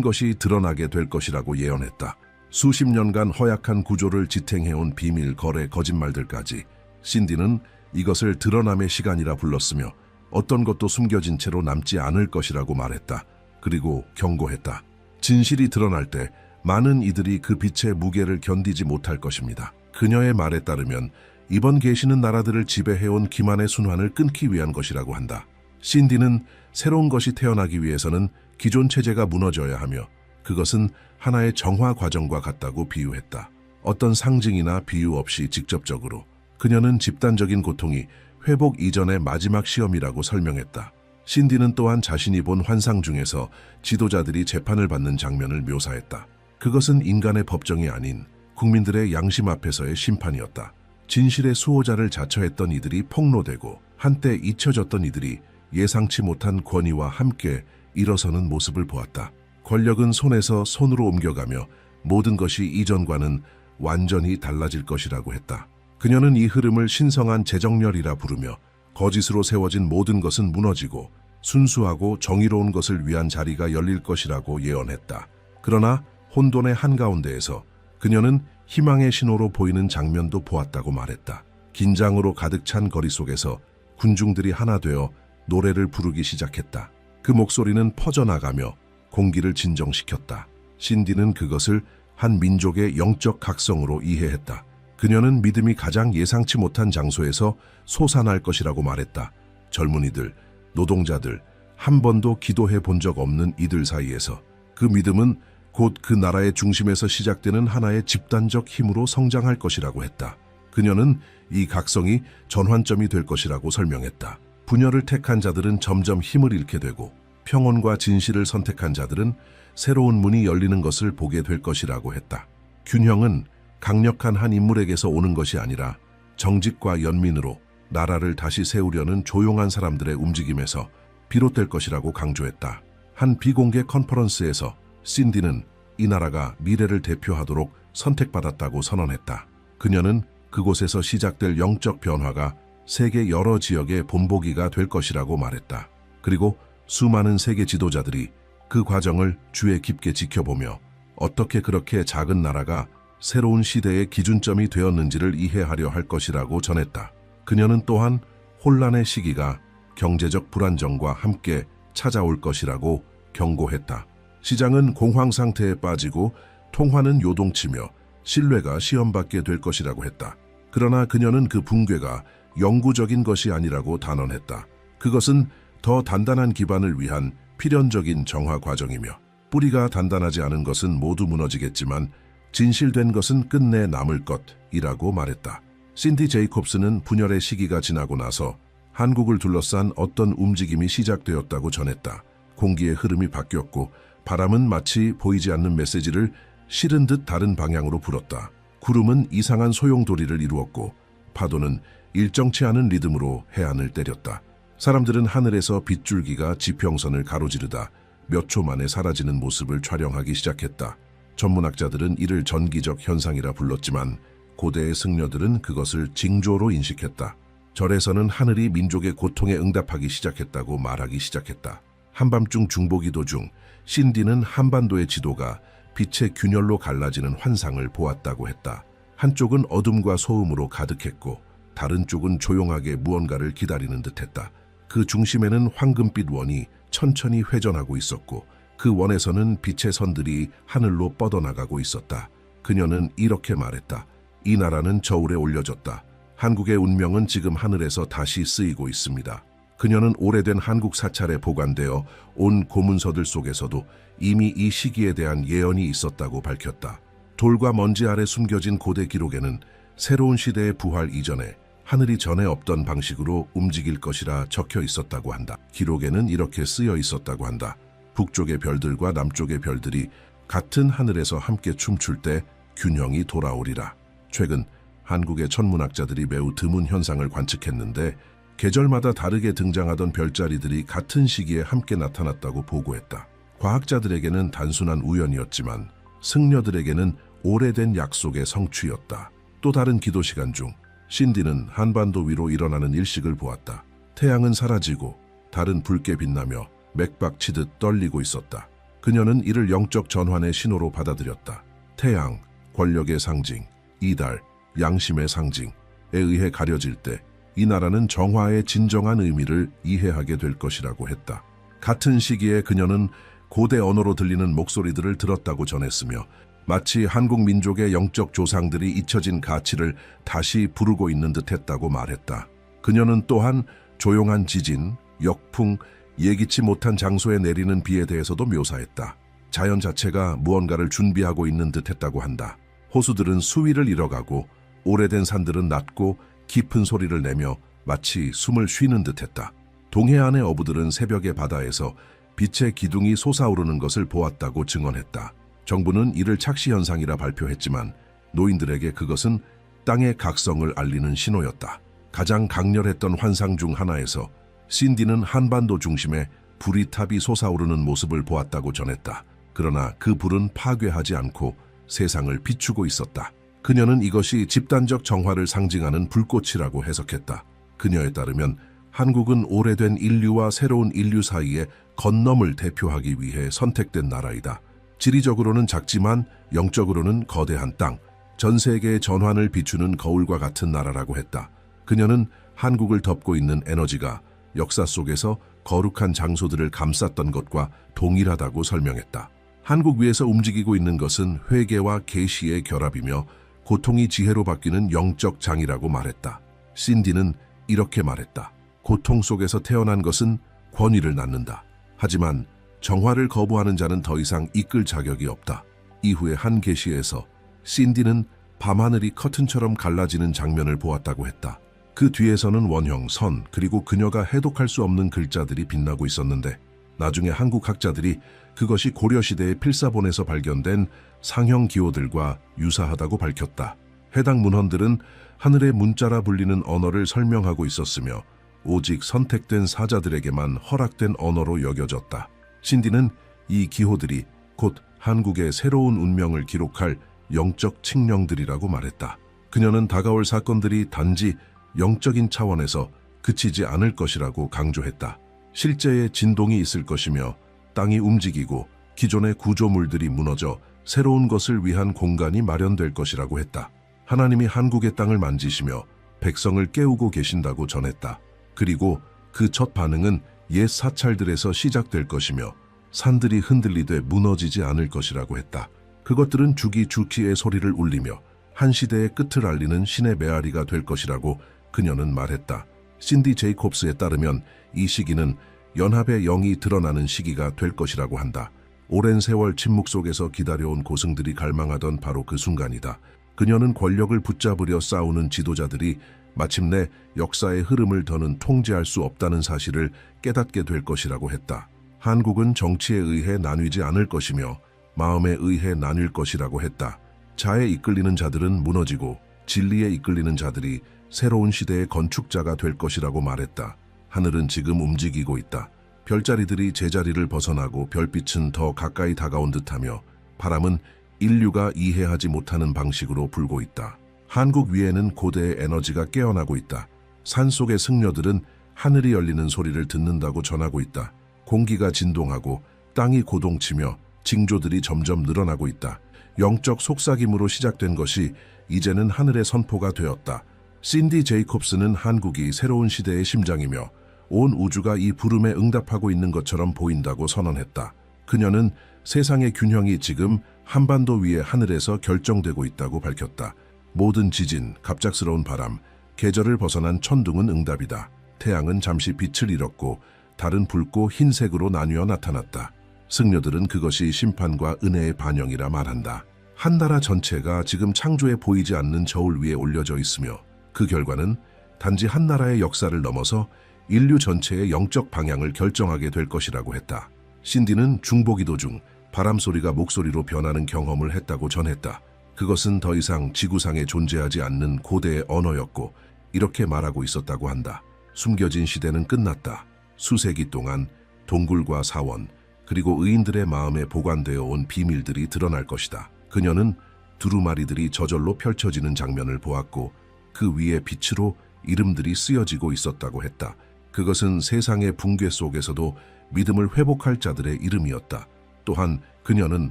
것이 드러나게 될 것이라고 예언했다. 수십 년간 허약한 구조를 지탱해온 비밀, 거래, 거짓말들까지 신디는 이것을 드러남의 시간이라 불렀으며 어떤 것도 숨겨진 채로 남지 않을 것이라고 말했다. 그리고 경고했다. 진실이 드러날 때 많은 이들이 그 빛의 무게를 견디지 못할 것입니다. 그녀의 말에 따르면 이번 계시는 나라들을 지배해온 기만의 순환을 끊기 위한 것이라고 한다. 신디는 새로운 것이 태어나기 위해서는 기존 체제가 무너져야 하며 그것은 하나의 정화 과정과 같다고 비유했다. 어떤 상징이나 비유 없이 직접적으로 그녀는 집단적인 고통이 회복 이전의 마지막 시험이라고 설명했다. 신디는 또한 자신이 본 환상 중에서 지도자들이 재판을 받는 장면을 묘사했다. 그것은 인간의 법정이 아닌 국민들의 양심 앞에서의 심판이었다. 진실의 수호자를 자처했던 이들이 폭로되고 한때 잊혀졌던 이들이 예상치 못한 권위와 함께 일어서는 모습을 보았다. 권력은 손에서 손으로 옮겨가며 모든 것이 이전과는 완전히 달라질 것이라고 했다. 그녀는 이 흐름을 신성한 재정렬이라 부르며 거짓으로 세워진 모든 것은 무너지고 순수하고 정의로운 것을 위한 자리가 열릴 것이라고 예언했다. 그러나 혼돈의 한가운데에서 그녀는 희망의 신호로 보이는 장면도 보았다고 말했다. 긴장으로 가득 찬 거리 속에서 군중들이 하나 되어 노래를 부르기 시작했다. 그 목소리는 퍼져나가며 공기를 진정시켰다. 신디는 그것을 한 민족의 영적 각성으로 이해했다. 그녀는 믿음이 가장 예상치 못한 장소에서 솟아날 것이라고 말했다. 젊은이들, 노동자들, 한 번도 기도해 본 적 없는 이들 사이에서 그 믿음은 곧 그 나라의 중심에서 시작되는 하나의 집단적 힘으로 성장할 것이라고 했다. 그녀는 이 각성이 전환점이 될 것이라고 설명했다. 분열을 택한 자들은 점점 힘을 잃게 되고 평온과 진실을 선택한 자들은 새로운 문이 열리는 것을 보게 될 것이라고 했다. 균형은 강력한 한 인물에게서 오는 것이 아니라 정직과 연민으로 나라를 다시 세우려는 조용한 사람들의 움직임에서 비롯될 것이라고 강조했다. 한 비공개 컨퍼런스에서 신디는 이 나라가 미래를 대표하도록 선택받았다고 선언했다. 그녀는 그곳에서 시작될 영적 변화가 세계 여러 지역의 본보기가 될 것이라고 말했다. 그리고 수많은 세계 지도자들이 그 과정을 주의 깊게 지켜보며 어떻게 그렇게 작은 나라가 새로운 시대의 기준점이 되었는지를 이해하려 할 것이라고 전했다. 그녀는 또한 혼란의 시기가 경제적 불안정과 함께 찾아올 것이라고 경고했다. 시장은 공황 상태에 빠지고 통화는 요동치며 신뢰가 시험받게 될 것이라고 했다. 그러나 그녀는 그 붕괴가 영구적인 것이 아니라고 단언했다. 그것은 더 단단한 기반을 위한 필연적인 정화 과정이며 뿌리가 단단하지 않은 것은 모두 무너지겠지만 진실된 것은 끝내 남을 것이라고 말했다. 신디 제이콥스는 분열의 시기가 지나고 나서 한국을 둘러싼 어떤 움직임이 시작되었다고 전했다. 공기의 흐름이 바뀌었고 바람은 마치 보이지 않는 메시지를 실은 듯 다른 방향으로 불었다. 구름은 이상한 소용돌이를 이루었고 파도는 일정치 않은 리듬으로 해안을 때렸다. 사람들은 하늘에서 빗줄기가 지평선을 가로지르다 몇 초 만에 사라지는 모습을 촬영하기 시작했다. 전문학자들은 이를 전기적 현상이라 불렀지만 고대의 승려들은 그것을 징조로 인식했다. 절에서는 하늘이 민족의 고통에 응답하기 시작했다고 말하기 시작했다. 한밤중 중보기도 중 신디는 한반도의 지도가 빛의 균열로 갈라지는 환상을 보았다고 했다. 한쪽은 어둠과 소음으로 가득했고 다른 쪽은 조용하게 무언가를 기다리는 듯했다. 그 중심에는 황금빛 원이 천천히 회전하고 있었고 그 원에서는 빛의 선들이 하늘로 뻗어나가고 있었다. 그녀는 이렇게 말했다. 이 나라는 저울에 올려졌다. 한국의 운명은 지금 하늘에서 다시 쓰이고 있습니다. 그녀는 오래된 한국 사찰에 보관되어 온 고문서들 속에서도 이미 이 시기에 대한 예언이 있었다고 밝혔다. 돌과 먼지 아래 숨겨진 고대 기록에는 새로운 시대의 부활 이전에 하늘이 전에 없던 방식으로 움직일 것이라 적혀 있었다고 한다. 기록에는 이렇게 쓰여 있었다고 한다. 북쪽의 별들과 남쪽의 별들이 같은 하늘에서 함께 춤출 때 균형이 돌아오리라. 최근 한국의 천문학자들이 매우 드문 현상을 관측했는데 계절마다 다르게 등장하던 별자리들이 같은 시기에 함께 나타났다고 보고했다. 과학자들에게는 단순한 우연이었지만 승려들에게는 오래된 약속의 성취였다. 또 다른 기도 시간 중 신디는 한반도 위로 일어나는 일식을 보았다. 태양은 사라지고 달은 붉게 빛나며 맥박치듯 떨리고 있었다. 그녀는 이를 영적 전환의 신호로 받아들였다. 태양, 권력의 상징, 이달, 양심의 상징에 의해 가려질 때 이 나라는 정화의 진정한 의미를 이해하게 될 것이라고 했다. 같은 시기에 그녀는 고대 언어로 들리는 목소리들을 들었다고 전했으며 마치 한국 민족의 영적 조상들이 잊혀진 가치를 다시 부르고 있는 듯했다고 말했다. 그녀는 또한 조용한 지진, 역풍, 예기치 못한 장소에 내리는 비에 대해서도 묘사했다. 자연 자체가 무언가를 준비하고 있는 듯했다고 한다. 호수들은 수위를 잃어가고 오래된 산들은 낮고 깊은 소리를 내며 마치 숨을 쉬는 듯했다. 동해안의 어부들은 새벽의 바다에서 빛의 기둥이 솟아오르는 것을 보았다고 증언했다. 정부는 이를 착시현상이라 발표했지만 노인들에게 그것은 땅의 각성을 알리는 신호였다. 가장 강렬했던 환상 중 하나에서 신디는 한반도 중심에 불이 탑이 솟아오르는 모습을 보았다고 전했다. 그러나 그 불은 파괴하지 않고 세상을 비추고 있었다. 그녀는 이것이 집단적 정화를 상징하는 불꽃이라고 해석했다. 그녀에 따르면 한국은 오래된 인류와 새로운 인류 사이의 건너을 대표하기 위해 선택된 나라이다. 지리적으로는 작지만 영적으로는 거대한 땅, 전 세계의 전환을 비추는 거울과 같은 나라라고 했다. 그녀는 한국을 덮고 있는 에너지가 역사 속에서 거룩한 장소들을 감쌌던 것과 동일하다고 설명했다. 한국 위에서 움직이고 있는 것은 회개와 계시의 결합이며 고통이 지혜로 바뀌는 영적 장이라고 말했다. 신디는 이렇게 말했다. 고통 속에서 태어난 것은 권위를 낳는다. 하지만 정화를 거부하는 자는 더 이상 이끌 자격이 없다. 이후에 한 계시에서 신디는 밤하늘이 커튼처럼 갈라지는 장면을 보았다고 했다. 그 뒤에서는 원형, 선, 그리고 그녀가 해독할 수 없는 글자들이 빛나고 있었는데 나중에 한국 학자들이 그것이 고려시대의 필사본에서 발견된 상형 기호들과 유사하다고 밝혔다. 해당 문헌들은 하늘의 문자라 불리는 언어를 설명하고 있었으며 오직 선택된 사자들에게만 허락된 언어로 여겨졌다. 신디는 이 기호들이 곧 한국의 새로운 운명을 기록할 영적 칙령들이라고 말했다. 그녀는 다가올 사건들이 단지 영적인 차원에서 그치지 않을 것이라고 강조했다. 실제의 진동이 있을 것이며 땅이 움직이고 기존의 구조물들이 무너져 새로운 것을 위한 공간이 마련될 것이라고 했다. 하나님이 한국의 땅을 만지시며 백성을 깨우고 계신다고 전했다. 그리고 그 첫 반응은 옛 사찰들에서 시작될 것이며 산들이 흔들리되 무너지지 않을 것이라고 했다. 그것들은 주기의 소리를 울리며 한 시대의 끝을 알리는 신의 메아리가 될 것이라고 그녀는 말했다. 신디 제이콥스에 따르면 이 시기는 연합의 영이 드러나는 시기가 될 것이라고 한다. 오랜 세월 침묵 속에서 기다려온 고승들이 갈망하던 바로 그 순간이다. 그녀는 권력을 붙잡으려 싸우는 지도자들이 마침내 역사의 흐름을 더는 통제할 수 없다는 사실을 깨닫게 될 것이라고 했다. 한국은 정치에 의해 나뉘지 않을 것이며 마음에 의해 나뉠 것이라고 했다. 자에 이끌리는 자들은 무너지고 진리에 이끌리는 자들이 새로운 시대의 건축자가 될 것이라고 말했다. 하늘은 지금 움직이고 있다. 별자리들이 제자리를 벗어나고 별빛은 더 가까이 다가온 듯하며 바람은 인류가 이해하지 못하는 방식으로 불고 있다. 한국 위에는 고대의 에너지가 깨어나고 있다. 산속의 승려들은 하늘이 열리는 소리를 듣는다고 전하고 있다. 공기가 진동하고 땅이 고동치며 징조들이 점점 늘어나고 있다. 영적 속삭임으로 시작된 것이 이제는 하늘의 선포가 되었다. 신디 제이콥스는 한국이 새로운 시대의 심장이며 온 우주가 이 부름에 응답하고 있는 것처럼 보인다고 선언했다. 그녀는 세상의 균형이 지금 한반도 위의 하늘에서 결정되고 있다고 밝혔다. 모든 지진, 갑작스러운 바람, 계절을 벗어난 천둥은 응답이다. 태양은 잠시 빛을 잃었고 달은 붉고 흰색으로 나뉘어 나타났다. 승려들은 그것이 심판과 은혜의 반영이라 말한다. 한 나라 전체가 지금 창조에 보이지 않는 저울 위에 올려져 있으며 그 결과는 단지 한 나라의 역사를 넘어서 인류 전체의 영적 방향을 결정하게 될 것이라고 했다. 신디는 중보기도 중 바람 소리가 목소리로 변하는 경험을 했다고 전했다. 그것은 더 이상 지구상에 존재하지 않는 고대의 언어였고 이렇게 말하고 있었다고 한다. 숨겨진 시대는 끝났다. 수세기 동안 동굴과 사원 그리고 의인들의 마음에 보관되어 온 비밀들이 드러날 것이다. 그녀는 두루마리들이 저절로 펼쳐지는 장면을 보았고 그 위에 빛으로 이름들이 쓰여지고 있었다고 했다. 그것은 세상의 붕괴 속에서도 믿음을 회복할 자들의 이름이었다. 또한 그녀는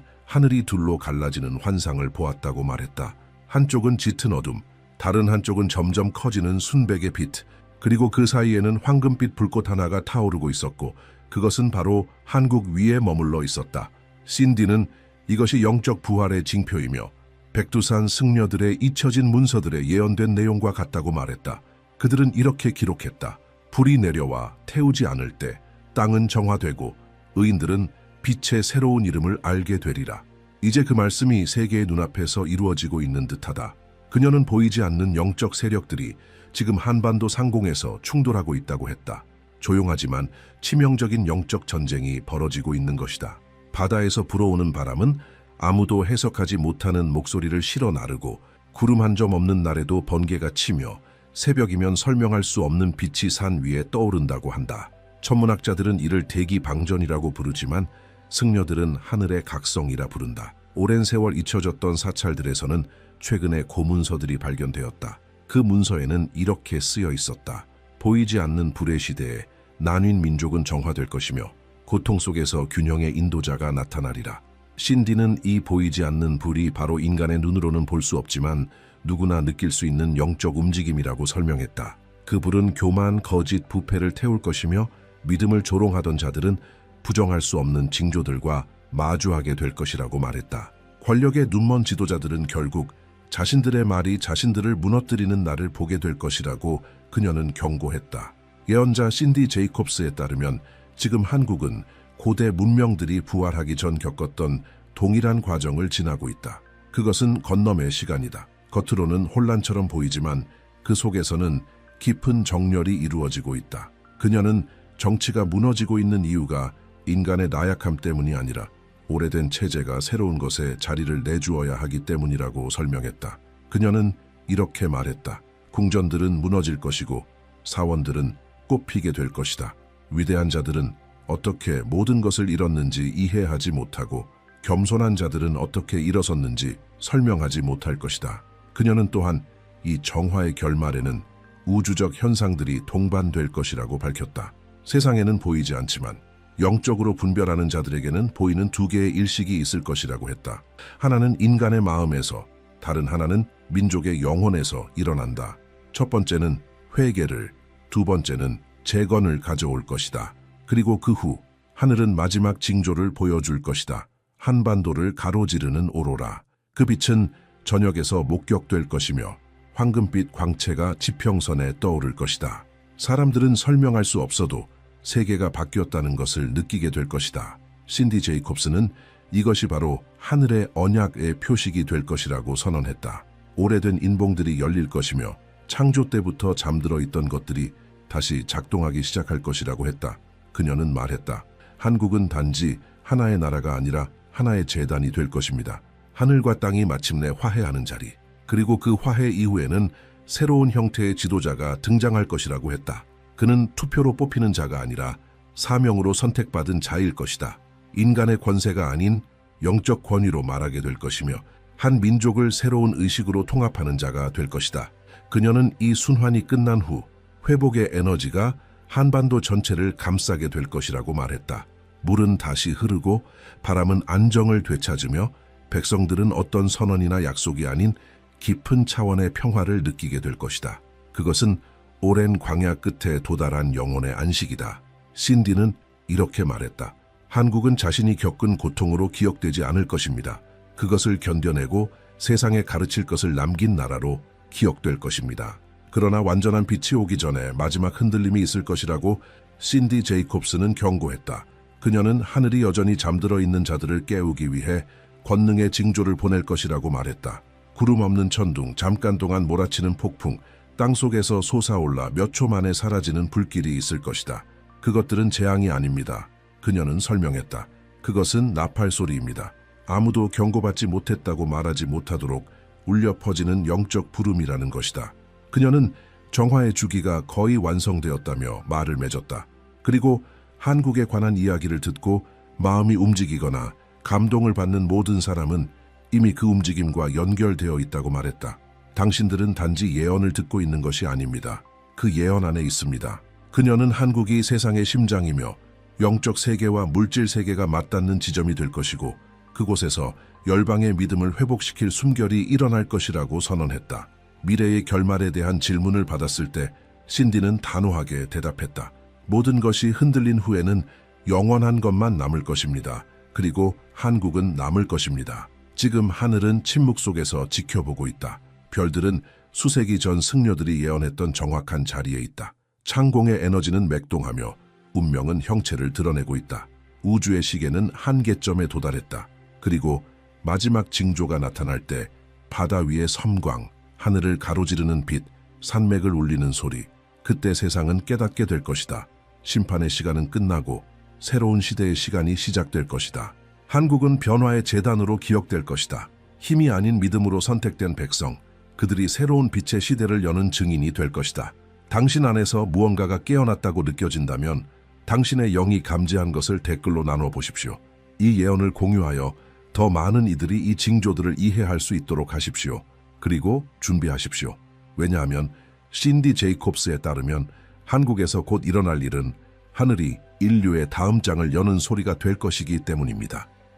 하늘이 둘로 갈라지는 환상을 보았다고 말했다. 한쪽은 짙은 어둠, 다른 한쪽은 점점 커지는 순백의 빛, 그리고 그 사이에는 황금빛 불꽃 하나가 타오르고 있었고 그것은 바로 한국 위에 머물러 있었다. 신디는 이것이 영적 부활의 징표이며 백두산 승려들의 잊혀진 문서들에 예언된 내용과 같다고 말했다. 그들은 이렇게 기록했다. 불이 내려와 태우지 않을 때 땅은 정화되고 의인들은 빛의 새로운 이름을 알게 되리라. 이제 그 말씀이 세계의 눈앞에서 이루어지고 있는 듯하다. 그녀는 보이지 않는 영적 세력들이 지금 한반도 상공에서 충돌하고 있다고 했다. 조용하지만 치명적인 영적 전쟁이 벌어지고 있는 것이다. 바다에서 불어오는 바람은 아무도 해석하지 못하는 목소리를 실어 나르고 구름 한 점 없는 날에도 번개가 치며 새벽이면 설명할 수 없는 빛이 산 위에 떠오른다고 한다. 천문학자들은 이를 대기방전이라고 부르지만 승려들은 하늘의 각성이라 부른다. 오랜 세월 잊혀졌던 사찰들에서는 최근에 고문서들이 발견되었다. 그 문서에는 이렇게 쓰여 있었다. 보이지 않는 불의 시대에 나뉜 민족은 정화될 것이며 고통 속에서 균형의 인도자가 나타나리라. 신디는 이 보이지 않는 불이 바로 인간의 눈으로는 볼 수 없지만 누구나 느낄 수 있는 영적 움직임이라고 설명했다. 그 불은 교만, 거짓, 부패를 태울 것이며 믿음을 조롱하던 자들은 부정할 수 없는 징조들과 마주하게 될 것이라고 말했다. 권력의 눈먼 지도자들은 결국 자신들의 말이 자신들을 무너뜨리는 날을 보게 될 것이라고 그녀는 경고했다. 예언자 신디 제이콥스에 따르면 지금 한국은 고대 문명들이 부활하기 전 겪었던 동일한 과정을 지나고 있다. 그것은 건너의 시간이다. 겉으로는 혼란처럼 보이지만 그 속에서는 깊은 정렬이 이루어지고 있다. 그녀는 정치가 무너지고 있는 이유가 인간의 나약함 때문이 아니라 오래된 체제가 새로운 것에 자리를 내주어야 하기 때문이라고 설명했다. 그녀는 이렇게 말했다. 궁전들은 무너질 것이고 사원들은 꽃피게 될 것이다. 위대한 자들은 어떻게 모든 것을 잃었는지 이해하지 못하고 겸손한 자들은 어떻게 일어섰는지 설명하지 못할 것이다. 그녀는 또한 이 정화의 결말에는 우주적 현상들이 동반될 것이라고 밝혔다. 세상에는 보이지 않지만 영적으로 분별하는 자들에게는 보이는 두 개의 일식이 있을 것이라고 했다. 하나는 인간의 마음에서, 다른 하나는 민족의 영혼에서 일어난다. 첫 번째는 회개를, 두 번째는 재건을 가져올 것이다. 그리고 그 후 하늘은 마지막 징조를 보여줄 것이다. 한반도를 가로지르는 오로라. 그 빛은 저녁에서 목격될 것이며 황금빛 광채가 지평선에 떠오를 것이다. 사람들은 설명할 수 없어도 세계가 바뀌었다는 것을 느끼게 될 것이다. 신디 제이콥스는 이것이 바로 하늘의 언약의 표식이 될 것이라고 선언했다. 오래된 인봉들이 열릴 것이며 창조 때부터 잠들어 있던 것들이 다시 작동하기 시작할 것이라고 했다. 그녀는 말했다. 한국은 단지 하나의 나라가 아니라 하나의 재단이 될 것입니다. 하늘과 땅이 마침내 화해하는 자리, 그리고 그 화해 이후에는 새로운 형태의 지도자가 등장할 것이라고 했다. 그는 투표로 뽑히는 자가 아니라 사명으로 선택받은 자일 것이다. 인간의 권세가 아닌 영적 권위로 말하게 될 것이며 한 민족을 새로운 의식으로 통합하는 자가 될 것이다. 그녀는 이 순환이 끝난 후 회복의 에너지가 한반도 전체를 감싸게 될 것이라고 말했다. 물은 다시 흐르고 바람은 안정을 되찾으며 백성들은 어떤 선언이나 약속이 아닌 깊은 차원의 평화를 느끼게 될 것이다. 그것은 오랜 광야 끝에 도달한 영혼의 안식이다. 신디는 이렇게 말했다. 한국은 자신이 겪은 고통으로 기억되지 않을 것입니다. 그것을 견뎌내고 세상에 가르칠 것을 남긴 나라로 기억될 것입니다. 그러나 완전한 빛이 오기 전에 마지막 흔들림이 있을 것이라고 신디 제이콥스는 경고했다. 그녀는 하늘이 여전히 잠들어 있는 자들을 깨우기 위해 권능의 징조를 보낼 것이라고 말했다. 구름 없는 천둥, 잠깐 동안 몰아치는 폭풍, 땅속에서 솟아올라 몇 초 만에 사라지는 불길이 있을 것이다. 그것들은 재앙이 아닙니다. 그녀는 설명했다. 그것은 나팔 소리입니다. 아무도 경고받지 못했다고 말하지 못하도록 울려 퍼지는 영적 부름이라는 것이다. 그녀는 정화의 주기가 거의 완성되었다며 말을 맺었다. 그리고 한국에 관한 이야기를 듣고 마음이 움직이거나 감동을 받는 모든 사람은 이미 그 움직임과 연결되어 있다고 말했다. 당신들은 단지 예언을 듣고 있는 것이 아닙니다. 그 예언 안에 있습니다. 그녀는 한국이 세상의 심장이며 영적 세계와 물질 세계가 맞닿는 지점이 될 것이고 그곳에서 열방의 믿음을 회복시킬 숨결이 일어날 것이라고 선언했다. 미래의 결말에 대한 질문을 받았을 때 신디는 단호하게 대답했다. 모든 것이 흔들린 후에는 영원한 것만 남을 것입니다. 그리고 한국은 남을 것입니다. 지금 하늘은 침묵 속에서 지켜보고 있다. 별들은 수세기 전 승려들이 예언했던 정확한 자리에 있다. 창공의 에너지는 맥동하며 운명은 형체를 드러내고 있다. 우주의 시계는 한계점에 도달했다. 그리고 마지막 징조가 나타날 때 바다 위의 섬광, 하늘을 가로지르는 빛, 산맥을 울리는 소리, 그때 세상은 깨닫게 될 것이다. 심판의 시간은 끝나고 새로운 시대의 시간이 시작될 것이다. 한국은 변화의 재단으로 기억될 것이다. 힘이 아닌 믿음으로 선택된 백성, 그들이 새로운 빛의 시대를 여는 증인이 될 것이다. 당신 안에서 무언가가 깨어났다고 느껴진다면 당신의 영이 감지한 것을 댓글로 나눠 보십시오. 이 예언을 공유하여 더 많은 이들이 이 징조들을 이해할 수 있도록 하십시오. 그리고 준비하십시오. 왜냐하면 신디 제이콥스에 따르면 한국에서 곧 일어날 일은 하늘이 인류의 다음 장을 여는 소리가 될 것이기 때문입니다.